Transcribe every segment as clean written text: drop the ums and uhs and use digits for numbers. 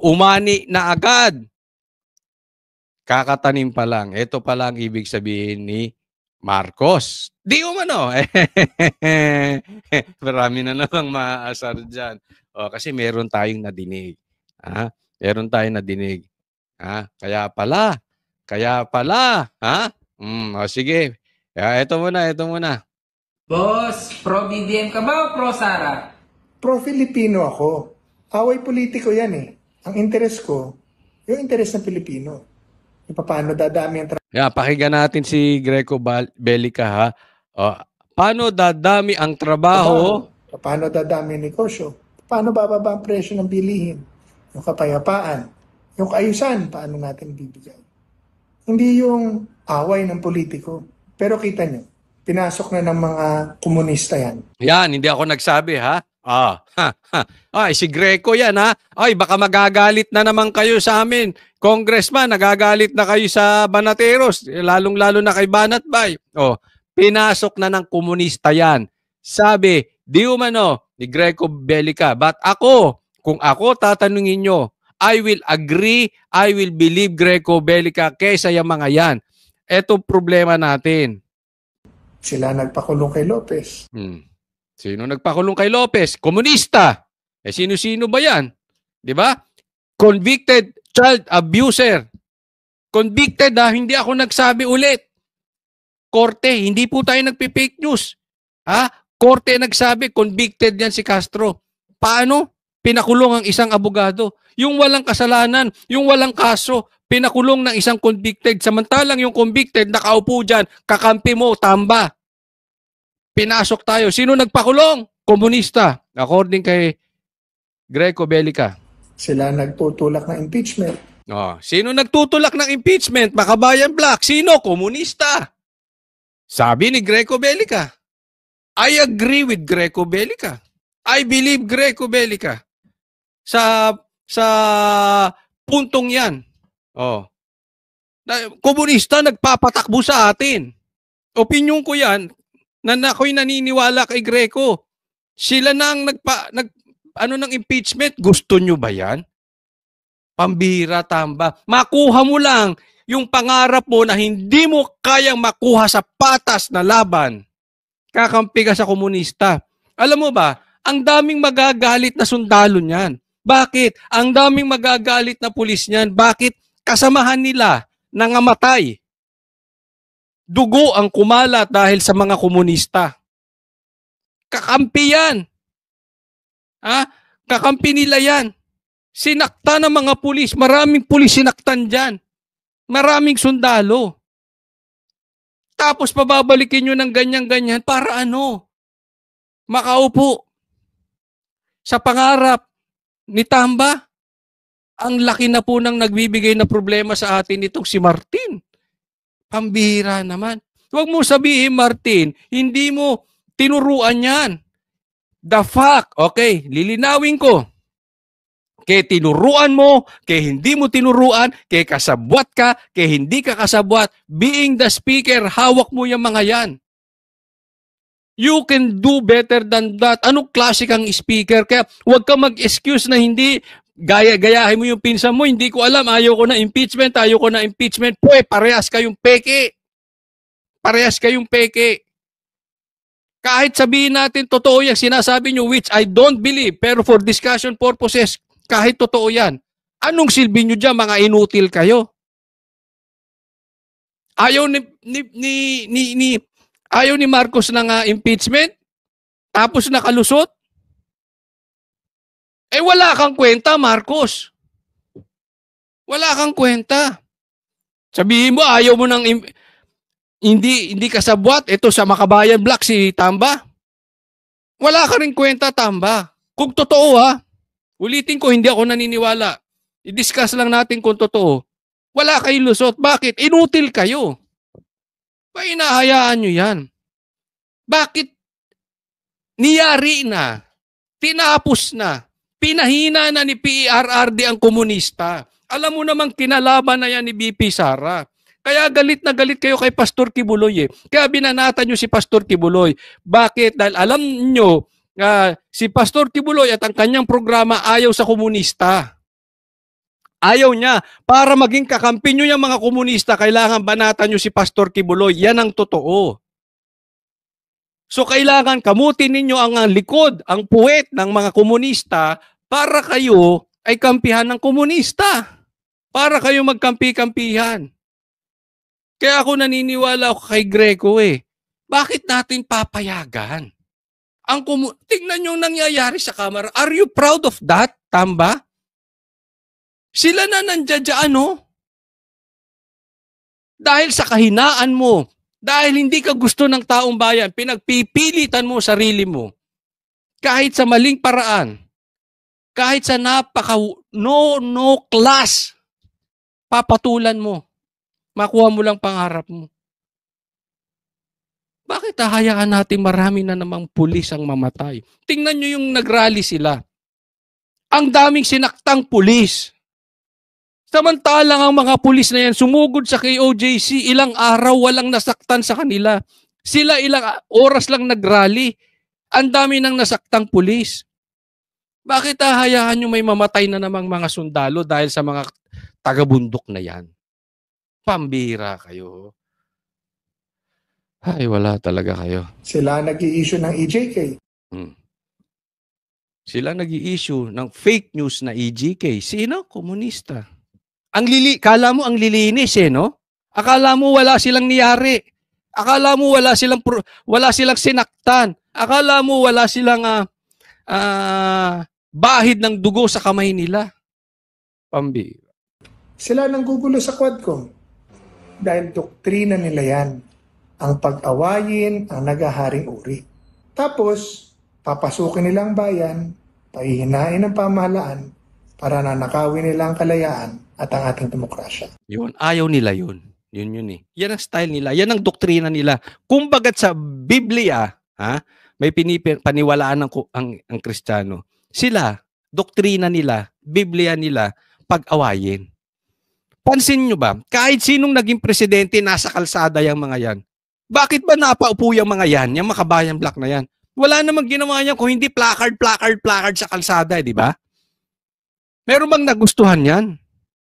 umani na agad. Kakatanim pa lang. Ito pa lang ibig sabihin ni Marcos. Di umano. Marami na namang maaasar dyan. O, kasi meron tayong nadinig. Ha? Meron tayong nadinig. Ha? Kaya pala. Ha? O, sige. Ito muna. Boss, pro-BBM ka ba o pro-Sara? Pro-Filipino ako. Away politiko yan eh. Ang interes ko, yung interes ng Pilipino. Yung paano dadami ang pakinggan natin si Greco Bellica, ha? Paano dadami ang trabaho? Paano dadami ang negosyo? Paano bababa ang presyo ng bilihin? Yung kapayapaan, yung kaayusan, paano natin bibigay? Hindi yung away ng politiko. Pero kita nyo, pinasok na ng mga komunista yan. Yan, hindi ako nagsabi, ha? Ay, si Greco yan, ha? Ay, baka magagalit na naman kayo sa amin. Congressman, nagagalit na kayo sa Banateros, lalong-lalo na kay Banatbay. Pinasok na ng komunista yan. Sabi, di umano ni Greco Bellica, but kung ako tatanungin nyo, I will agree, I will believe Greco Bellica kaysa yung mga yan. Ito problema natin. Sila nagpakulong kay Lopez. Sino nagpakulong kay Lopez? Komunista. Sino-sino ba yan? Di ba? Convicted child abuser. Convicted, ha? Hindi ako nagsabi ulit. Korte, hindi po tayo nagpi-fake news. Korte nagsabi, convicted yan si Castro. Paano? Pinakulong ang isang abogado. Yung walang kasalanan, yung walang kaso, pinakulong ng isang convicted. Samantalang yung convicted, nakaupo dyan, kakampi mo, tamba. Pinasok tayo. Sino nagpakulong? Komunista. According kay Greco Bellica. Sila nagtutulak ng impeachment. Sino nagtutulak ng impeachment? Makabayan Black. Sino? Komunista. Sabi ni Greco Bellica. I agree with Greco Bellica. I believe Greco Bellica. Sa puntong yan. Komunista nagpapatakbo sa atin. Opinyon ko yan. Ako'y naniniwala kay Greco. Sila na ang ng impeachment. Gusto nyo ba yan? Pambira, tamba. Makuha mo lang yung pangarap mo na hindi mo kayang makuha sa patas na laban. Kakampi ka sa komunista. Alam mo ba, ang daming magagalit na sundalo niyan. Bakit? Ang daming magagalit na pulis niyan. Bakit? Kasamahan nila nangamatay. Dugo ang kumalat dahil sa mga komunista. Kakampi yan. Kakampi nila yan. Sinaktan ng mga pulis. Maraming pulis sinaktan dyan. Maraming sundalo. Tapos pababalikin nyo ng ganyan-ganyan para ano? Makaupo. Sa pangarap ni Tamba, ang laki na po nang nagbibigay na problema sa atin itong si Martin. Pambihira naman. Huwag mo sabihin, Martin, hindi mo tinuruan yan. The fact, okay, lilinawin ko. Kaya tinuruan mo, kaya hindi mo tinuruan, kaya kasabwat ka, kaya hindi ka kasabwat, being the speaker, hawak mo yung mga yan. You can do better than that. Anong klase kang speaker? Kaya huwag ka mag-excuse na hindi, gayahin mo yung pinsan mo, hindi ko alam, ayaw ko na impeachment. Parehas kayong peke. Kahit sabihin natin totoo yung sinasabi nyo, which I don't believe, pero for discussion purposes, kahit totoo yan, anong silbi nyo dyan, mga inutil kayo? Ayaw ni Marcos ng impeachment, tapos nakalusot? Wala kang kwenta, Marcos. Wala kang kwenta. Sabihin mo, ayaw mo ng hindi kasabwat. Ito sa Makabayan Black, si Tamba. Wala ka rin kwenta, Tamba. Kung totoo, ulitin ko, hindi ako naniniwala. I-discuss lang natin kung totoo. Wala kayong lusot. Bakit? Inutil kayo. Hinahayaan nyo yan. Bakit? Niyari na. Tinapos na. Pinahina na ni PERRD ang komunista. Alam mo namang kinalaban na yan ni BP Sara. Kaya galit na galit kayo kay Pastor Kibuloy. Kaya binanatan nyo si Pastor Kibuloy. Bakit? Dahil alam nyo, si Pastor Kibuloy at ang kanyang programa ayaw sa komunista. Ayaw niya. Para maging kakampi nyo yung mga komunista, kailangan banatan nyo si Pastor Kibuloy. Yan ang totoo. So kailangan kamutin ninyo ang likod, ang puwet ng mga komunista para kayo ay kampihan ng komunista. Para kayo magkampi-kampihan. Kaya ako naniniwala ako kay Greco Bakit natin papayagan? Tingnan nyo nangyayari sa Kamara. Are you proud of that, Tamba? Sila na nandiyan, Dahil sa kahinaan mo, dahil hindi ka gusto ng taong bayan, pinagpipilitan mo sarili mo, kahit sa maling paraan, kahit sa no class, papatulan mo, makuha mo lang pangarap mo. Bakit hahayaan natin marami na namang pulis ang mamatay? Tingnan nyo yung nagrally sila. Ang daming sinaktang pulis. Samantalang ang mga pulis na yan sumugod sa KOJC, ilang araw walang nasaktan sa kanila. Sila ilang oras lang nagrally. Ang dami nang nasaktang pulis. Bakit hahayaan nyo may mamatay na namang mga sundalo dahil sa mga taga-bundok na yan? Pambira kayo. Ay, wala talaga kayo. Sila nag-i-issue ng EJK. Sila nag-i-issue ng fake news na EJK. Sino? Komunista. Kala mo ang lilinis no? Akala mo wala silang niyari. Akala mo wala silang sinaktan. Akala mo wala silang bahid ng dugo sa kamay nila. Pambira. Sila nanggugulo sa Quadcom. Dahil doktrina nila yan. Ang pag-awayin ang nagaharing uri. Tapos, papasukin nila ang bayan, pahihinain ang pamahalaan, para nanakawin nila ang kalayaan at ang ating demokrasya. Yun, ayaw nila yun. Yun Yan ang style nila. Yan ang doktrina nila. Kumbagat sa Biblia, may paniwalaan ang Kristiyano. Sila, doktrina nila, Biblia nila, pag-awayin. Pansin nyo ba, kahit sinong naging presidente, nasa kalsada yung mga yan. Bakit ba napaupo yung mga yan, yung makabayan black na yan? Wala namang ginawa niya kung hindi placard sa kalsada, di ba? Meron bang nagustuhan yan?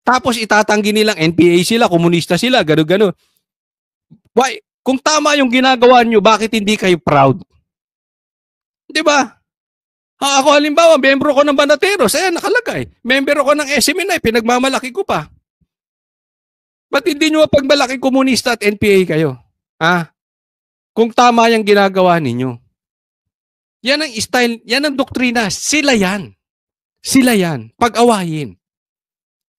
Tapos itatanggi nilang NPA sila, komunista sila, gano'n. Why? Kung tama yung ginagawa nyo, bakit hindi kayo proud? Di ba? Ako halimbawa, membro ko ng Banateros, nakalagay. Member ko ng SMNI, pinagmamalaki ko pa. Ba't hindi nyo pagmalaki komunista at NPA kayo? Kung tama yung ginagawa ninyo. Yan ang style, yan ang doktrina. Sila yan. Pag-awayin.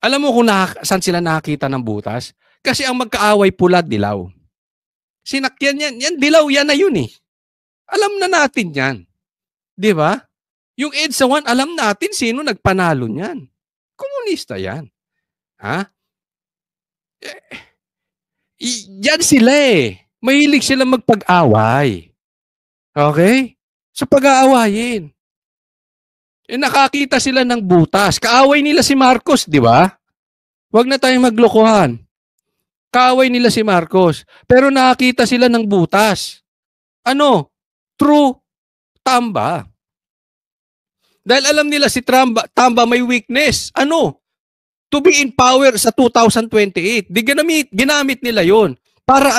Alam mo kung saan sila nakakita ng butas? Kasi ang magkaaway pula, dilaw. Sinakyan yan. Yan, dilaw, yan na yun Alam na natin yan. Di ba? Yung EDSA 1, alam natin sino nagpanalo niyan. Komunista yan. Yan sila Mahilig sila magpag-away. Okay? So pag-aawayin. Nakakita sila ng butas. Kaaway nila si Marcos, di ba? Huwag na tayong maglokohan. Kaaway nila si Marcos. Pero nakakita sila ng butas. True Tamba. Dahil alam nila si Tamba may weakness. To be in power sa 2028. Ginamit nila yon. Para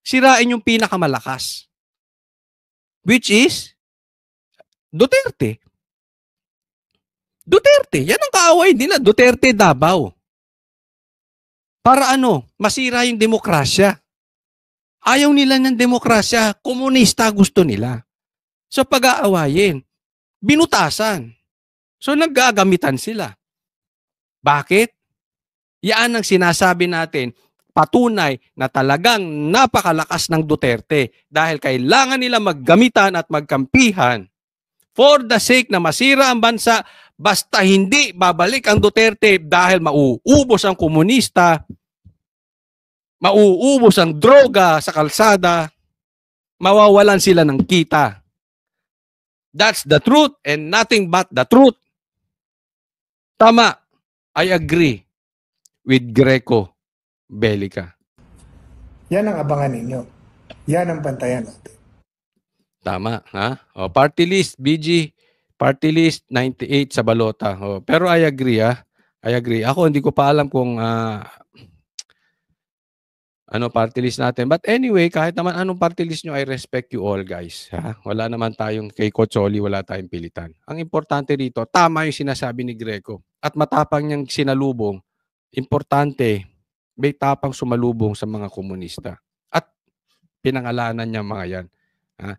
sirain yung pinakamalakas. Which is Duterte. Yan ang kaaway nila. Duterte Davao. Para masira yung demokrasya. Ayaw nila ng demokrasya. Komunista gusto nila. So pag-aawayin. Binutasan. So naggagamitan sila. Bakit? Yan ang sinasabi natin. Patunay na talagang napakalakas ng Duterte dahil kailangan nila maggamitan at magkampihan for the sake na masira ang bansa basta hindi babalik ang Duterte dahil mauubos ang komunista, mauubos ang droga sa kalsada, mawawalan sila ng kita. That's the truth and nothing but the truth. Tama. I agree with Greco Bellica. Yan ang abangan ninyo. Yan ang bantayan natin. Tama, party list, BG, party list 98 sa balota. Pero I agree, I agree. Ako hindi ko pa alam kung ano party list natin. But anyway, kahit naman anong party list nyo, I respect you all guys. Ha? Wala naman tayong kay Coach Oli, wala tayong pilitan. Ang importante rito, tama yung sinasabi ni Greco. At matapang niyang sinalubong, importante, may tapang sumalubong sa mga komunista. At pinangalanan niya mga yan. Ha?